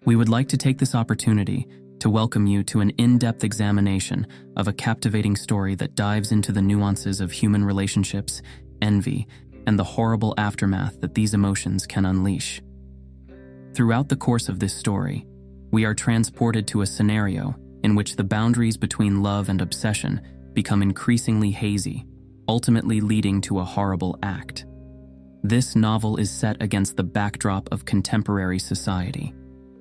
We would like to take this opportunity to welcome you to an in-depth examination of a captivating story that dives into the nuances of human relationships, envy, and the horrible aftermath that these emotions can unleash. Throughout the course of this story, we are transported to a scenario in which the boundaries between love and obsession become increasingly hazy, ultimately leading to a horrible act. This novel is set against the backdrop of contemporary society,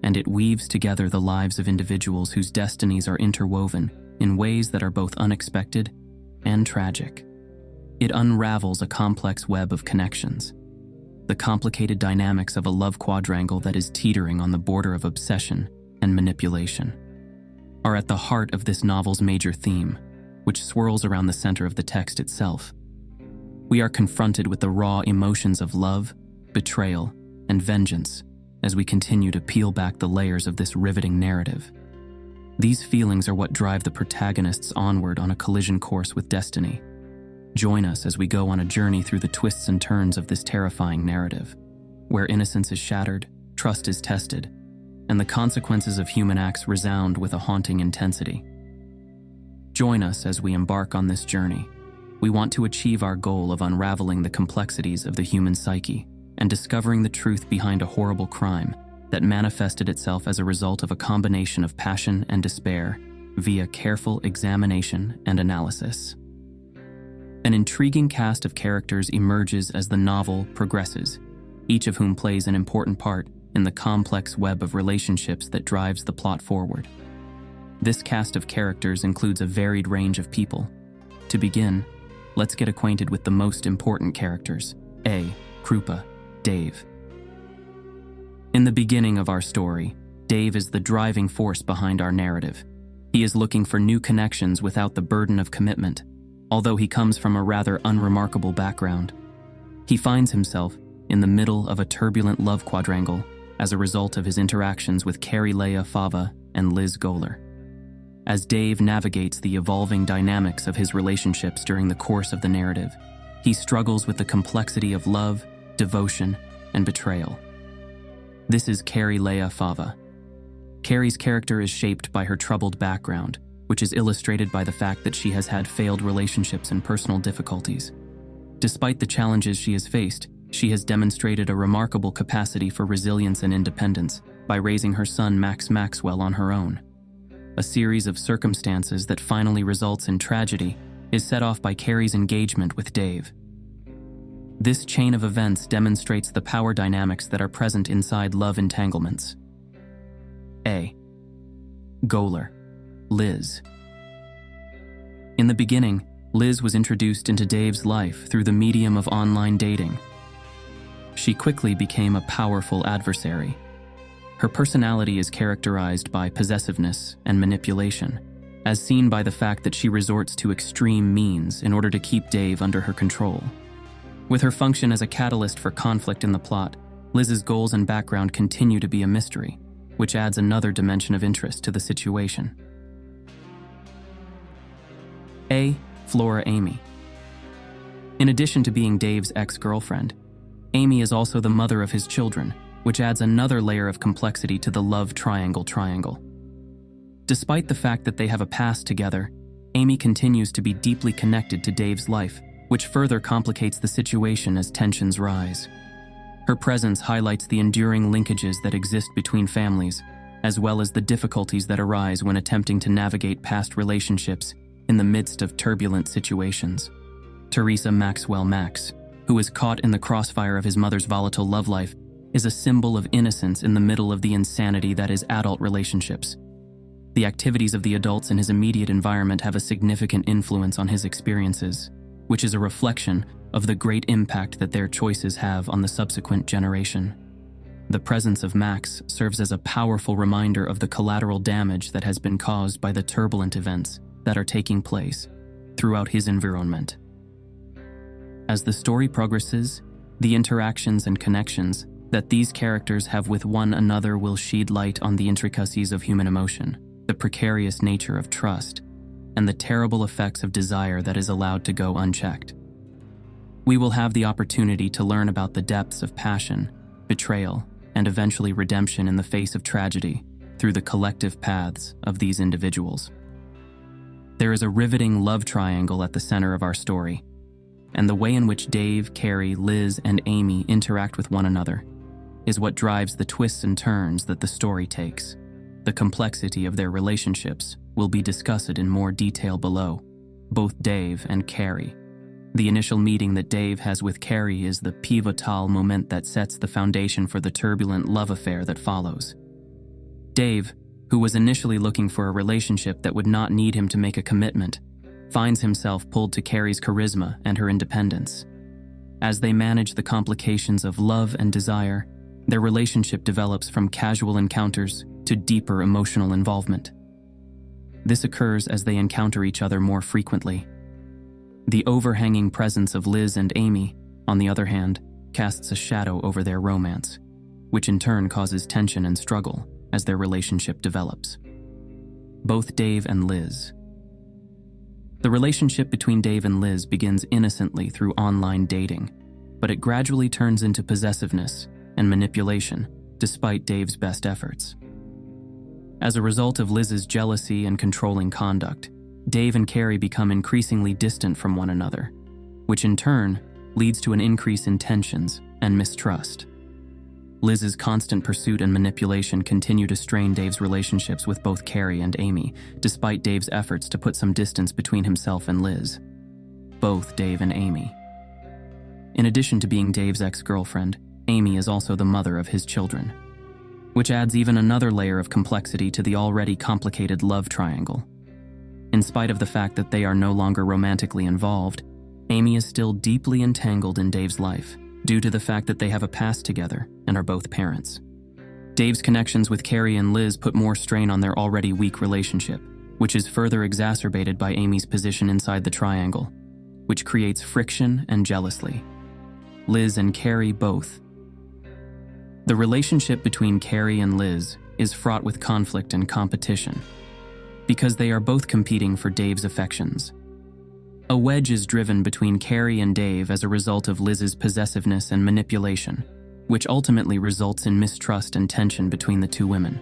and it weaves together the lives of individuals whose destinies are interwoven in ways that are both unexpected and tragic. It unravels a complex web of connections. The complicated dynamics of a love quadrangle that is teetering on the border of obsession and manipulation are at the heart of this novel's major theme, which swirls around the center of the text itself. We are confronted with the raw emotions of love, betrayal, and vengeance as we continue to peel back the layers of this riveting narrative. These feelings are what drive the protagonists onward on a collision course with destiny. Join us as we go on a journey through the twists and turns of this terrifying narrative, where innocence is shattered, trust is tested, and the consequences of human acts resound with a haunting intensity. Join us as we embark on this journey. We want to achieve our goal of unraveling the complexities of the human psyche and discovering the truth behind a horrible crime that manifested itself as a result of a combination of passion and despair via careful examination and analysis. An intriguing cast of characters emerges as the novel progresses, each of whom plays an important part in the complex web of relationships that drives the plot forward. This cast of characters includes a varied range of people. To begin, let's get acquainted with the most important characters. A. Krupa, Dave. In the beginning of our story, Dave is the driving force behind our narrative. He is looking for new connections without the burden of commitment, although he comes from a rather unremarkable background. He finds himself in the middle of a turbulent love quadrangle as a result of his interactions with Carrie Leah Fava and Liz Gohler. As Dave navigates the evolving dynamics of his relationships during the course of the narrative, he struggles with the complexity of love, devotion, and betrayal. This is Carrie Leah Fava. Carrie's character is shaped by her troubled background, which is illustrated by the fact that she has had failed relationships and personal difficulties. Despite the challenges she has faced, she has demonstrated a remarkable capacity for resilience and independence by raising her son Max Maxwell on her own. A series of circumstances that finally results in tragedy is set off by Carrie's engagement with Dave. This chain of events demonstrates the power dynamics that are present inside love entanglements. A. Gohler, Liz. In the beginning, Liz was introduced into Dave's life through the medium of online dating. She quickly became a powerful adversary. Her personality is characterized by possessiveness and manipulation, as seen by the fact that she resorts to extreme means in order to keep Dave under her control. With her function as a catalyst for conflict in the plot, Liz's goals and background continue to be a mystery, which adds another dimension of interest to the situation. A. Flora Amy. In addition to being Dave's ex-girlfriend, Amy is also the mother of his children, which adds another layer of complexity to the love triangle. Despite the fact that they have a past together, Amy continues to be deeply connected to Dave's life, which further complicates the situation as tensions rise. Her presence highlights the enduring linkages that exist between families, as well as the difficulties that arise when attempting to navigate past relationships in the midst of turbulent situations. Teresa Maxwell Max, who is caught in the crossfire of his mother's volatile love life, is a symbol of innocence in the middle of the insanity that is adult relationships. The activities of the adults in his immediate environment have a significant influence on his experiences, which is a reflection of the great impact that their choices have on the subsequent generation. The presence of Max serves as a powerful reminder of the collateral damage that has been caused by the turbulent events that are taking place throughout his environment. As the story progresses, the interactions and connections that these characters have with one another will shed light on the intricacies of human emotion, the precarious nature of trust, and the terrible effects of desire that is allowed to go unchecked. We will have the opportunity to learn about the depths of passion, betrayal, and eventually redemption in the face of tragedy through the collective paths of these individuals. There is a riveting love triangle at the center of our story, and the way in which Dave, Carrie, Liz, and Amy interact with one another is what drives the twists and turns that the story takes. The complexity of their relationships will be discussed in more detail below. Both Dave and Carrie. The initial meeting that Dave has with Carrie is the pivotal moment that sets the foundation for the turbulent love affair that follows. Dave, who was initially looking for a relationship that would not need him to make a commitment, finds himself pulled to Carrie's charisma and her independence. As they manage the complications of love and desire, their relationship develops from casual encounters to deeper emotional involvement. This occurs as they encounter each other more frequently. The overhanging presence of Liz and Amy, on the other hand, casts a shadow over their romance, which in turn causes tension and struggle as their relationship develops. Both Dave and Liz. The relationship between Dave and Liz begins innocently through online dating, but it gradually turns into possessiveness and manipulation, despite Dave's best efforts. As a result of Liz's jealousy and controlling conduct, Dave and Carrie become increasingly distant from one another, which in turn leads to an increase in tensions and mistrust. Liz's constant pursuit and manipulation continue to strain Dave's relationships with both Carrie and Amy, despite Dave's efforts to put some distance between himself and Liz. Both Dave and Amy. In addition to being Dave's ex-girlfriend, Amy is also the mother of his children, which adds even another layer of complexity to the already complicated love triangle. In spite of the fact that they are no longer romantically involved, Amy is still deeply entangled in Dave's life due to the fact that they have a past together and are both parents. Dave's connections with Carrie and Liz put more strain on their already weak relationship, which is further exacerbated by Amy's position inside the triangle, which creates friction and jealousy. Liz and Carrie both. The relationship between Carrie and Liz is fraught with conflict and competition, because they are both competing for Dave's affections. A wedge is driven between Carrie and Dave as a result of Liz's possessiveness and manipulation, which ultimately results in mistrust and tension between the two women.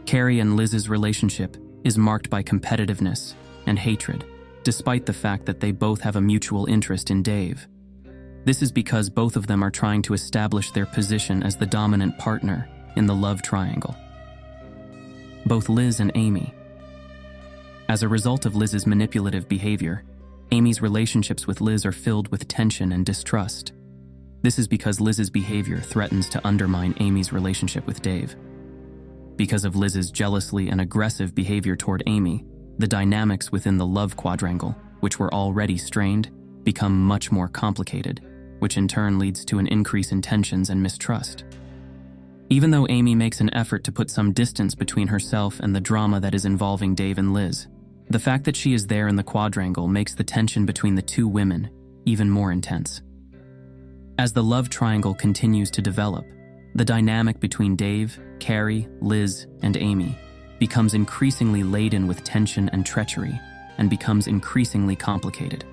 Carrie and Liz's relationship is marked by competitiveness and hatred, despite the fact that they both have a mutual interest in Dave. This is because both of them are trying to establish their position as the dominant partner in the love triangle. Both Liz and Amy. As a result of Liz's manipulative behavior, Amy's relationships with Liz are filled with tension and distrust. This is because Liz's behavior threatens to undermine Amy's relationship with Dave. Because of Liz's jealously and aggressive behavior toward Amy, the dynamics within the love quadrangle, which were already strained, become much more complicated, which in turn leads to an increase in tensions and mistrust. Even though Amy makes an effort to put some distance between herself and the drama that is involving Dave and Liz, the fact that she is there in the quadrangle makes the tension between the two women even more intense. As the love triangle continues to develop, the dynamic between Dave, Carrie, Liz, and Amy becomes increasingly laden with tension and treachery, and becomes increasingly complicated.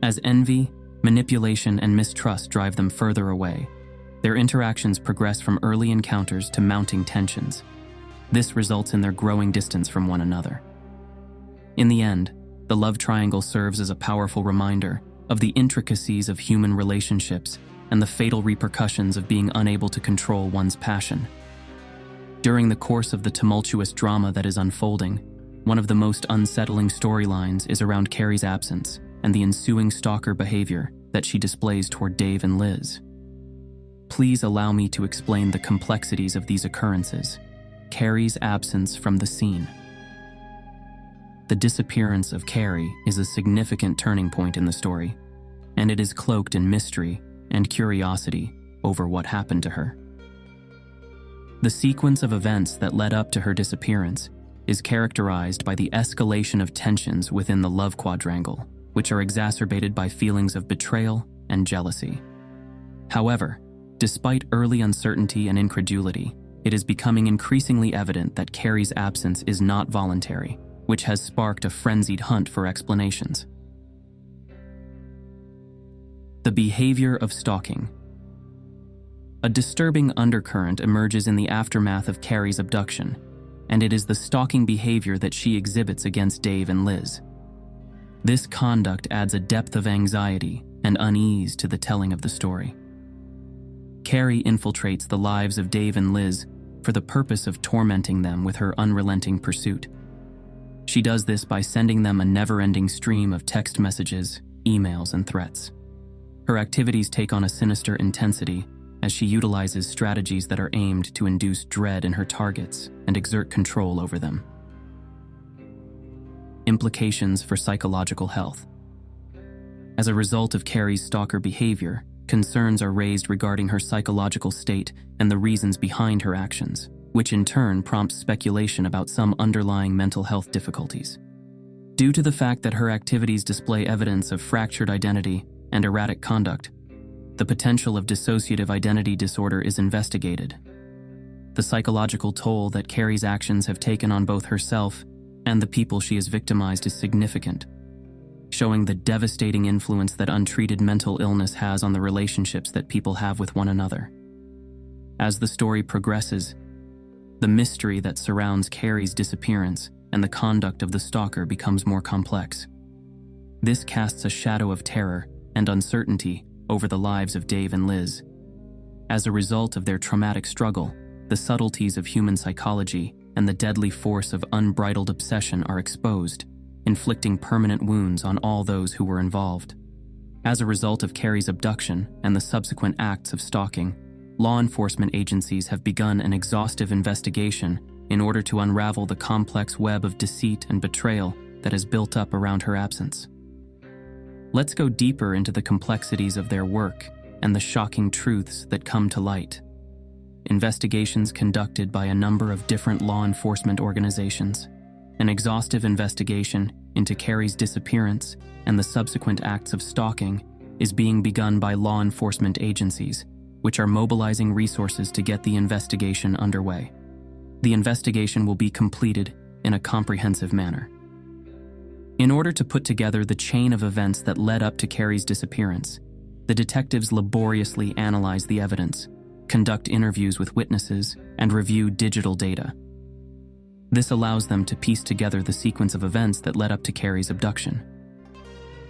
As envy, manipulation, and mistrust drive them further away, their interactions progress from early encounters to mounting tensions. This results in their growing distance from one another. In the end, the love triangle serves as a powerful reminder of the intricacies of human relationships and the fatal repercussions of being unable to control one's passion. During the course of the tumultuous drama that is unfolding, one of the most unsettling storylines is around Carrie's absence and the ensuing stalker behavior that she displays toward Dave and Liz. Please allow me to explain the complexities of these occurrences. Carrie's absence from the scene. The disappearance of Carrie is a significant turning point in the story, and it is cloaked in mystery and curiosity over what happened to her. The sequence of events that led up to her disappearance is characterized by the escalation of tensions within the love quadrangle, which are exacerbated by feelings of betrayal and jealousy. However, despite early uncertainty and incredulity, it is becoming increasingly evident that Carrie's absence is not voluntary, which has sparked a frenzied hunt for explanations. The behavior of stalking. A disturbing undercurrent emerges in the aftermath of Carrie's abduction, and it is the stalking behavior that she exhibits against Dave and Liz. This conduct adds a depth of anxiety and unease to the telling of the story. Carrie infiltrates the lives of Dave and Liz for the purpose of tormenting them with her unrelenting pursuit. She does this by sending them a never-ending stream of text messages, emails, and threats. Her activities take on a sinister intensity as she utilizes strategies that are aimed to induce dread in her targets and exert control over them. Implications for psychological health. As a result of Carrie's stalker behavior, concerns are raised regarding her psychological state and the reasons behind her actions, which in turn prompts speculation about some underlying mental health difficulties. Due to the fact that her activities display evidence of fractured identity and erratic conduct, the potential of dissociative identity disorder is investigated. The psychological toll that Carrie's actions have taken on both herself and the people she has victimized is significant, showing the devastating influence that untreated mental illness has on the relationships that people have with one another. As the story progresses, the mystery that surrounds Carrie's disappearance and the conduct of the stalker becomes more complex. This casts a shadow of terror and uncertainty over the lives of Dave and Liz. As a result of their traumatic struggle, the subtleties of human psychology and the deadly force of unbridled obsession are exposed, inflicting permanent wounds on all those who were involved. As a result of Carrie's abduction and the subsequent acts of stalking, law enforcement agencies have begun an exhaustive investigation in order to unravel the complex web of deceit and betrayal that has built up around her absence. Let's go deeper into the complexities of their work and the shocking truths that come to light. Investigations conducted by a number of different law enforcement organizations. An exhaustive investigation into Carrie's disappearance and the subsequent acts of stalking is being begun by law enforcement agencies, which are mobilizing resources to get the investigation underway. The investigation will be completed in a comprehensive manner. In order to put together the chain of events that led up to Carrie's disappearance, the detectives laboriously analyze the evidence, conduct interviews with witnesses, and review digital data. This allows them to piece together the sequence of events that led up to Carrie's abduction.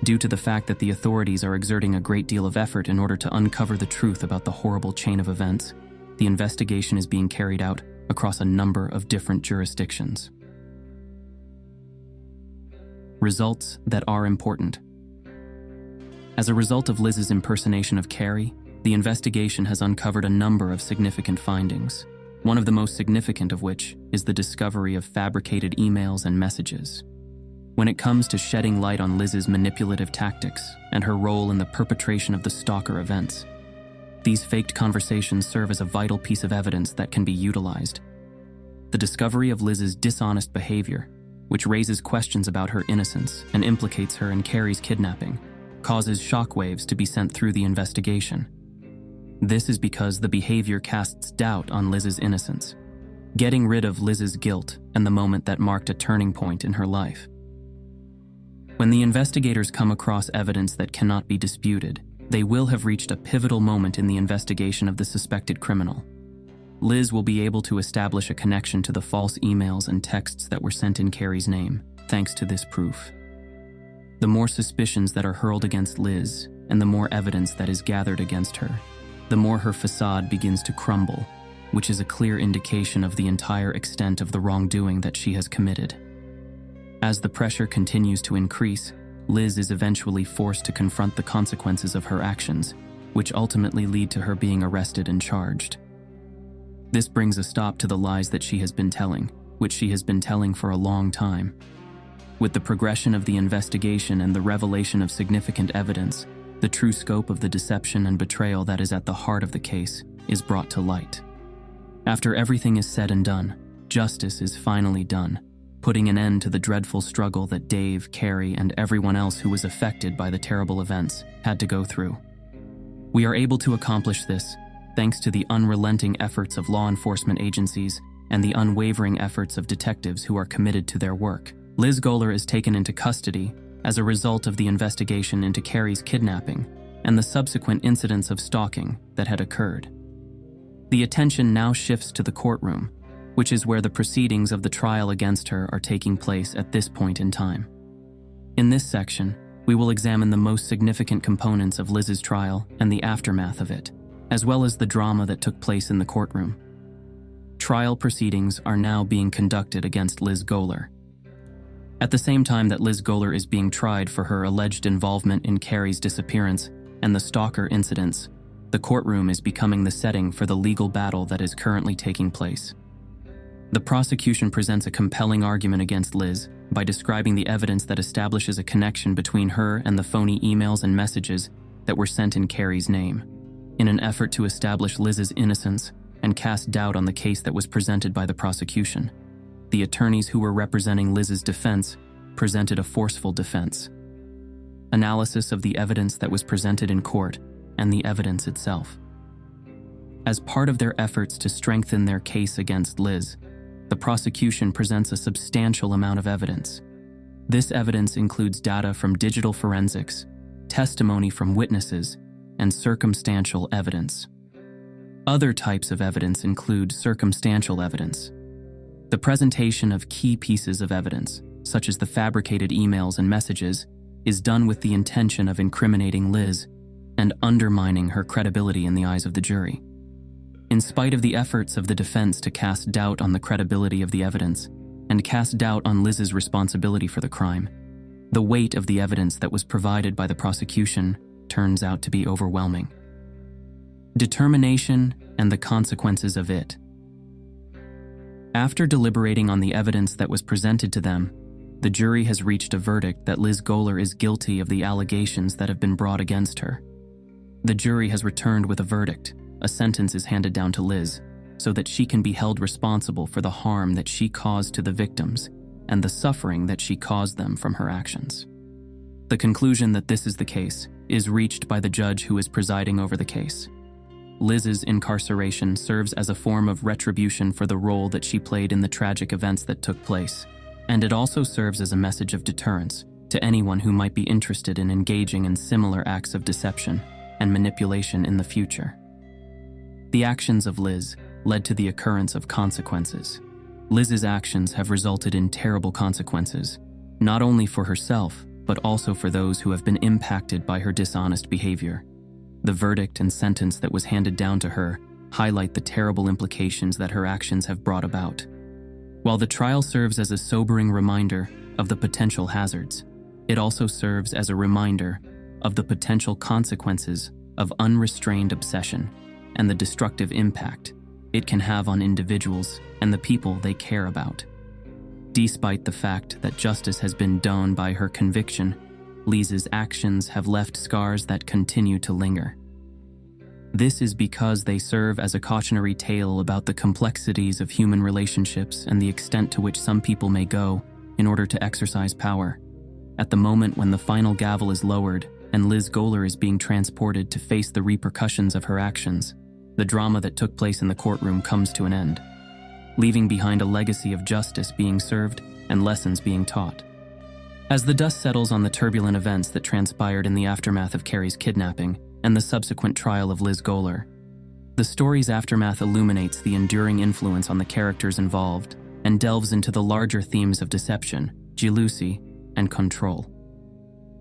Due to the fact that the authorities are exerting a great deal of effort in order to uncover the truth about the horrible chain of events, the investigation is being carried out across a number of different jurisdictions. Results that are important. As a result of Liz's impersonation of Carrie, the investigation has uncovered a number of significant findings, one of the most significant of which is the discovery of fabricated emails and messages. When it comes to shedding light on Liz's manipulative tactics and her role in the perpetration of the stalker events, these faked conversations serve as a vital piece of evidence that can be utilized. The discovery of Liz's dishonest behavior, which raises questions about her innocence and implicates her in Carrie's kidnapping, causes shockwaves to be sent through the investigation. This is because the behavior casts doubt on Liz's innocence, getting rid of Liz's guilt and the moment that marked a turning point in her life. When the investigators come across evidence that cannot be disputed, they will have reached a pivotal moment in the investigation of the suspected criminal. Liz will be able to establish a connection to the false emails and texts that were sent in Carrie's name, thanks to this proof. The more suspicions that are hurled against Liz, and the more evidence that is gathered against her, the more her facade begins to crumble, which is a clear indication of the entire extent of the wrongdoing that she has committed. As the pressure continues to increase, Liz is eventually forced to confront the consequences of her actions, which ultimately lead to her being arrested and charged. This brings a stop to the lies that she has been telling, which she has been telling for a long time. With the progression of the investigation and the revelation of significant evidence, the true scope of the deception and betrayal that is at the heart of the case is brought to light. After everything is said and done, justice is finally done, putting an end to the dreadful struggle that Dave, Carrie, and everyone else who was affected by the terrible events had to go through. We are able to accomplish this thanks to the unrelenting efforts of law enforcement agencies and the unwavering efforts of detectives who are committed to their work. Liz Goller is taken into custody as a result of the investigation into Carrie's kidnapping and the subsequent incidents of stalking that had occurred. The attention now shifts to the courtroom, which is where the proceedings of the trial against her are taking place at this point in time. In this section, we will examine the most significant components of Liz's trial and the aftermath of it, as well as the drama that took place in the courtroom. Trial proceedings are now being conducted against Liz Goler. At the same time that Liz Goler is being tried for her alleged involvement in Carrie's disappearance and the stalker incidents, the courtroom is becoming the setting for the legal battle that is currently taking place. The prosecution presents a compelling argument against Liz by describing the evidence that establishes a connection between her and the phony emails and messages that were sent in Carrie's name, in an effort to establish Liz's innocence and cast doubt on the case that was presented by the prosecution. The attorneys who were representing Liz's defense presented a forceful defense. Analysis of the evidence that was presented in court and the evidence itself. As part of their efforts to strengthen their case against Liz, the prosecution presents a substantial amount of evidence. This evidence includes data from digital forensics, testimony from witnesses, and circumstantial evidence. Other types of evidence include circumstantial evidence. The presentation of key pieces of evidence, such as the fabricated emails and messages, is done with the intention of incriminating Liz and undermining her credibility in the eyes of the jury. In spite of the efforts of the defense to cast doubt on the credibility of the evidence and cast doubt on Liz's responsibility for the crime, the weight of the evidence that was provided by the prosecution turns out to be overwhelming. Determination and the consequences of it. After deliberating on the evidence that was presented to them, the jury has reached a verdict that Liz Goler is guilty of the allegations that have been brought against her. The jury has returned with a verdict. A sentence is handed down to Liz so that she can be held responsible for the harm that she caused to the victims and the suffering that she caused them from her actions. The conclusion that this is the case is reached by the judge who is presiding over the case. Liz's incarceration serves as a form of retribution for the role that she played in the tragic events that took place, and it also serves as a message of deterrence to anyone who might be interested in engaging in similar acts of deception and manipulation in the future. The actions of Liz led to the occurrence of consequences. Liz's actions have resulted in terrible consequences, not only for herself, but also for those who have been impacted by her dishonest behavior. The verdict and sentence that was handed down to her highlight the terrible implications that her actions have brought about. While the trial serves as a sobering reminder of the potential hazards, it also serves as a reminder of the potential consequences of unrestrained obsession and the destructive impact it can have on individuals and the people they care about. Despite the fact that justice has been done by her conviction, Liz's actions have left scars that continue to linger. This is because they serve as a cautionary tale about the complexities of human relationships and the extent to which some people may go in order to exercise power. At the moment when the final gavel is lowered and Liz Goler is being transported to face the repercussions of her actions, the drama that took place in the courtroom comes to an end, leaving behind a legacy of justice being served and lessons being taught. As the dust settles on the turbulent events that transpired in the aftermath of Carrie's kidnapping and the subsequent trial of Liz Goler, the story's aftermath illuminates the enduring influence on the characters involved and delves into the larger themes of deception, jealousy, and control.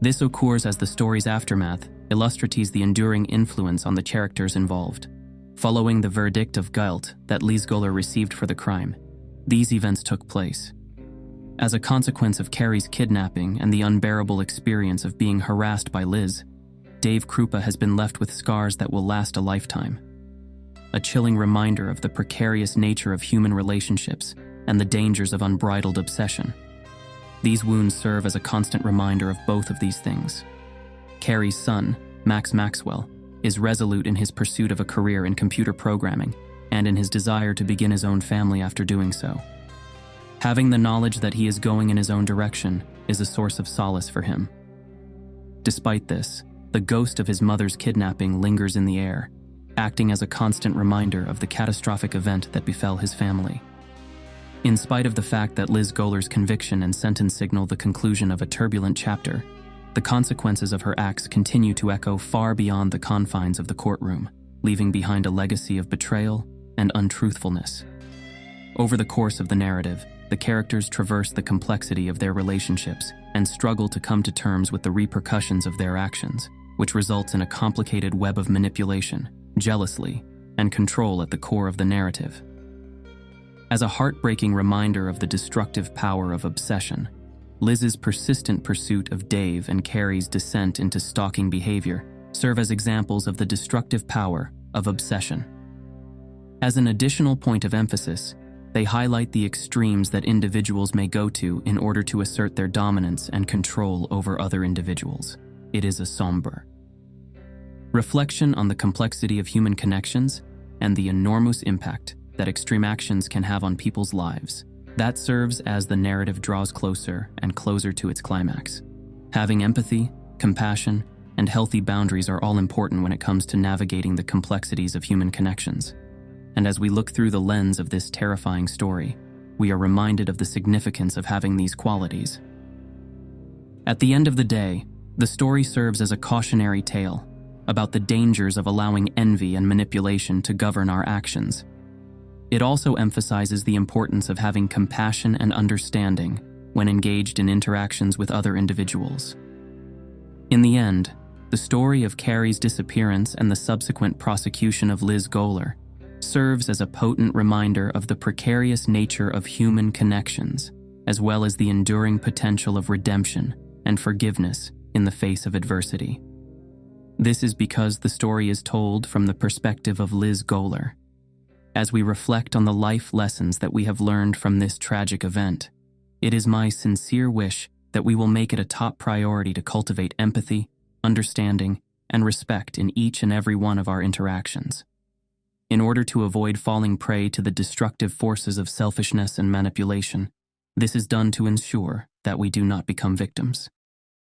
This occurs as the story's aftermath illustrates the enduring influence on the characters involved. Following the verdict of guilt that Liz Goler received for the crime, these events took place. As a consequence of Carrie's kidnapping and the unbearable experience of being harassed by Liz, Dave Krupa has been left with scars that will last a lifetime. A chilling reminder of the precarious nature of human relationships and the dangers of unbridled obsession. These wounds serve as a constant reminder of both of these things. Carrie's son, Max Maxwell, is resolute in his pursuit of a career in computer programming and in his desire to begin his own family after doing so. Having the knowledge that he is going in his own direction is a source of solace for him. Despite this, the ghost of his mother's kidnapping lingers in the air, acting as a constant reminder of the catastrophic event that befell his family. In spite of the fact that Liz Goler's conviction and sentence signal the conclusion of a turbulent chapter, the consequences of her acts continue to echo far beyond the confines of the courtroom, leaving behind a legacy of betrayal and untruthfulness. Over the course of the narrative, the characters traverse the complexity of their relationships and struggle to come to terms with the repercussions of their actions, which results in a complicated web of manipulation, jealousy, and control at the core of the narrative. As a heartbreaking reminder of the destructive power of obsession, Liz's persistent pursuit of Dave and Carrie's descent into stalking behavior serve as examples of the destructive power of obsession. As an additional point of emphasis, they highlight the extremes that individuals may go to in order to assert their dominance and control over other individuals. It is a somber reflection on the complexity of human connections and the enormous impact that extreme actions can have on people's lives. That serves as the narrative draws closer and closer to its climax. Having empathy, compassion, and healthy boundaries are all important when it comes to navigating the complexities of human connections. And as we look through the lens of this terrifying story, we are reminded of the significance of having these qualities. At the end of the day, the story serves as a cautionary tale about the dangers of allowing envy and manipulation to govern our actions. It also emphasizes the importance of having compassion and understanding when engaged in interactions with other individuals. In the end, the story of Carrie's disappearance and the subsequent prosecution of Liz Goler serves as a potent reminder of the precarious nature of human connections, as well as the enduring potential of redemption and forgiveness in the face of adversity. This is because the story is told from the perspective of Liz Goler. As we reflect on the life lessons that we have learned from this tragic event, it is my sincere wish that we will make it a top priority to cultivate empathy, understanding, and respect in each and every one of our interactions. In order to avoid falling prey to the destructive forces of selfishness and manipulation, this is done to ensure that we do not become victims.